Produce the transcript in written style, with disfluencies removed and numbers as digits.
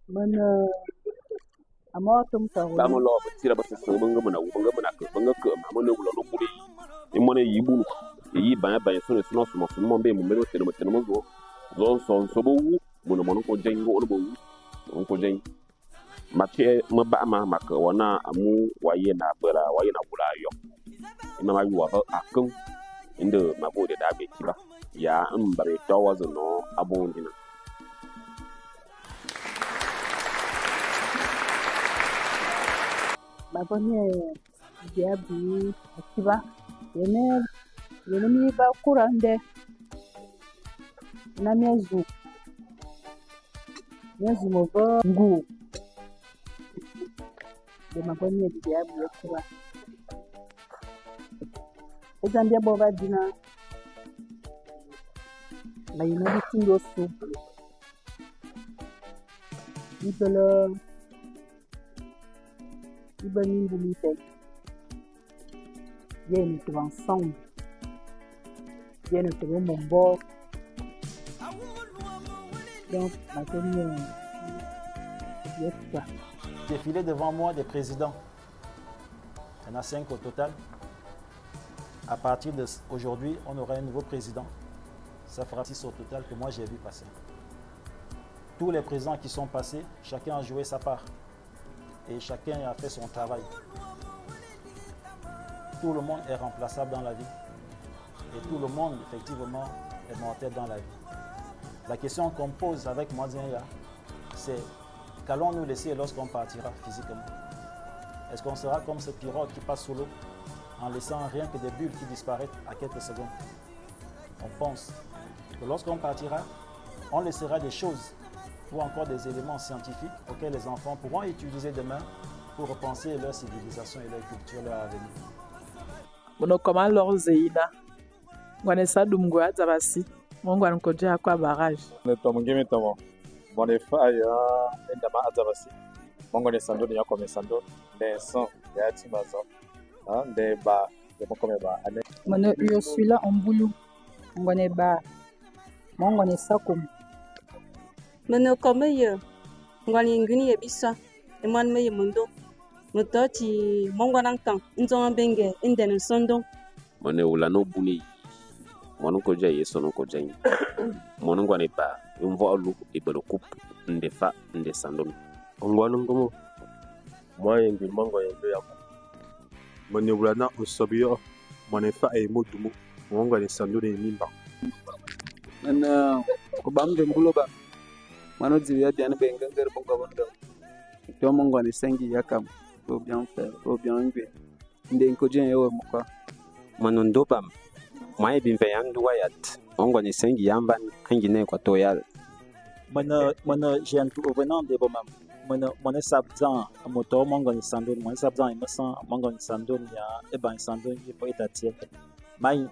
Mana amatum ba tawo mo lo ba tira ba se so banga mana ke ma mo ne wulo no buri e mo ne yibu yi ban so ne so no so mo be mo me no tene mo zo so bo wu mo no mo ko jen go no bo wu mo ko jen ma ke mo ba ma ke wona amu waye na bala waye na bula yo ina ma yuwa ba akun inda ma bo da be ki ba ya in bare to wazo no abun dina babone diabi akiba yene mi ba kurande na mezu mo ba ngu de mabone diabi akiba ezambia boba dina la yene bitindo su Ibani Boumite. Viens, nous ensemble. Viens, nous trouvons mon bord. Donc, ma commune, défiler devant moi des présidents. Il y en a 5 au total. À partir d'aujourd'hui, on aura un nouveau président. Ça fera 6 au total que moi j'ai vu passer. Tous les présidents qui sont passés, chacun a joué sa part. Et chacun a fait son travail. Tout le monde est remplaçable dans la vie. Et tout le monde, effectivement, est mortel dans la vie. La question qu'on pose avec Mouadzenya, c'est qu'allons-nous laisser lorsqu'on partira physiquement? Est-ce qu'on sera comme ce pirogue qui passe sous l'eau en laissant rien que des bulles qui disparaissent à quelques secondes? On pense que lorsqu'on partira, on laissera des choses ou encore des éléments scientifiques auxquels les enfants pourront utiliser demain pour repenser leur civilisation et leur culture, leur avenir. Bono koma lorzeina ngwane sadumgo azabasi mongwa nkoje kwa barrage ne tomngeme tomo mone faya enda ma azabasi mongo ne sando ya kome sando ne son ya timazo ne ba de mokome ba ane mone yo celui-là en boulot ngone ba mongo ne sakum Mene kome ye ngwani ngini ye bisa emwan me ye mundo mutoti mongwa nangtang nzonga benge indene sondo mone wula no buni mono ko jaye sono ko jayi mono ngwane ba mvo alu ibelo kup ndefa nde sandom ngwanu ngomo moye ngi mango yendo yako mone wula na osobio mone fa e modumo mongo ne sandone mimba nana ko bamde mbuloba mano diya bien benga ngar bongo bondo to mongo ne sengi yakam au bien faire au bien ngwe nde ko jen yo moko mano ndopam moye bimve yandu wayat mongo ne sengi yamba hangine kwa to ya Mana j'ai tout venant de bomam mana sabzan moto mongo ne sandon mana sabzan imasa mongo ne sandon ya e ban sandon ye po etatie mai